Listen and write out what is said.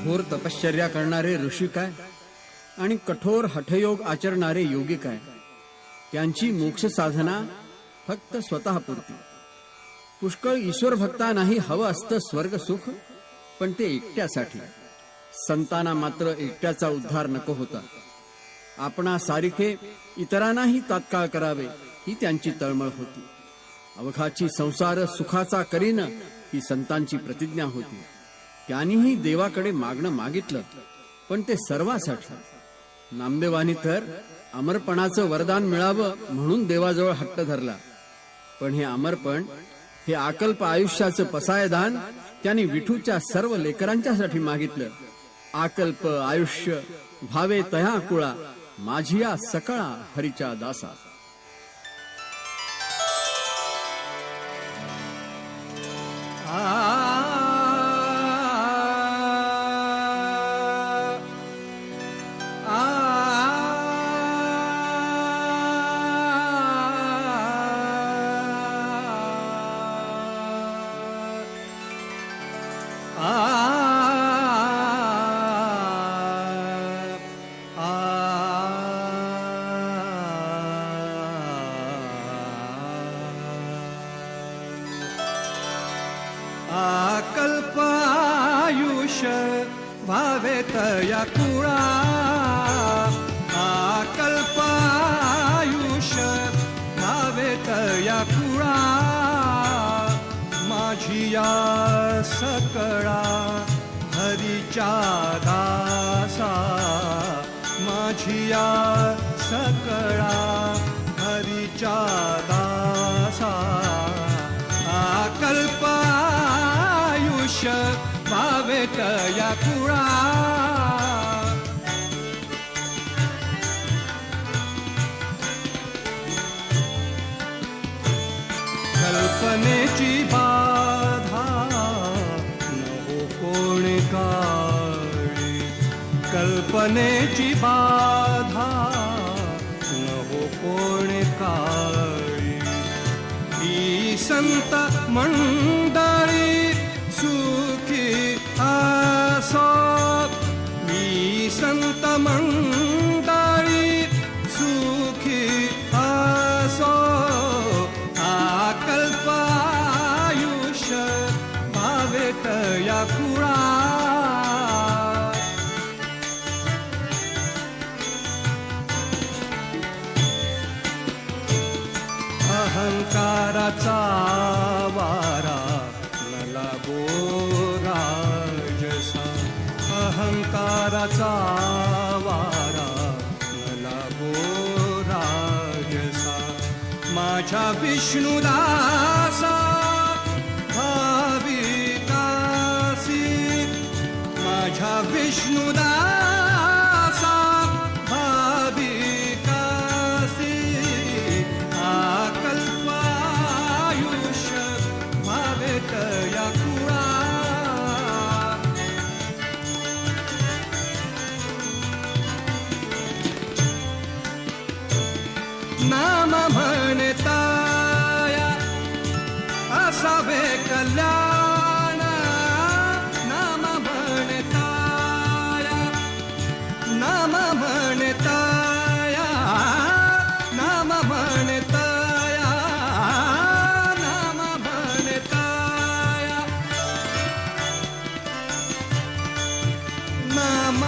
घोर तपश्चर्या करणारे ऋषी काय आणि कठोर हठयोग आचरणारे योगी काय, त्यांची मोक्ष साधना फक्त स्वतःपुरती. पुष्कळ ईश्वर भक्तांनाही हवं असतं स्वर्ग सुख, पण ते एकट्यासाठी. संतांना मात्र एकट्याचा उद्धार नको होता. आपणा सारिखे इतरांनाही तात्काळ करावे ही त्यांची तळमळ होती. अवघाची संसार सुखाचा करीन ही संतांची प्रतिज्ञा होती. त्यांनीही देवाकडे मागणं मागितलं, पण ते सर्वासाठी. नामदेवानी तर अमरपणाचं वरदान मिळावं म्हणून देवाजवळ हट्ट धरला, पण हे अमरपण, हे अकल्प आयुष्याचं पसायदान त्यांनी विठूच्या सर्व लेकरांच्यासाठी मागितलं. आकल्प आयुष्य भावे तया कुळा, माझिया सकळा हरीच्या दासा. आकल्पायुष्य भावे तया कुळा, आकल्पायुष्य भावे तया कुळा, माझिया सकळा हरीच्या दासा, माझिया सकळा हरीच्या दासा. आकल्पायुष्य भावे तया कुळा, कल्पनेची बाधा नको कोण काळी, कल्पनेची बाधा नको कोण काळी. ही संत मंडळी सुखी असो, ही संत मंडळी सुखी असो. आकल्पायुष्य भावे तया कुळा, अहंकाराचा वारा न लागो राजसा, अहंकाराचा वारा न लागो राजसा. माझ्या विष्णुदासा भाविकासी, माझ्या विष्णुदासा भाविकासी. आकल्पायुष्य भावे तया कुळा, नाम म्हणताया असावे कल्याण, नाम म्हणताया, नाम म्हणताया, नाम म्हणताया, नाम म्हणताया, नाम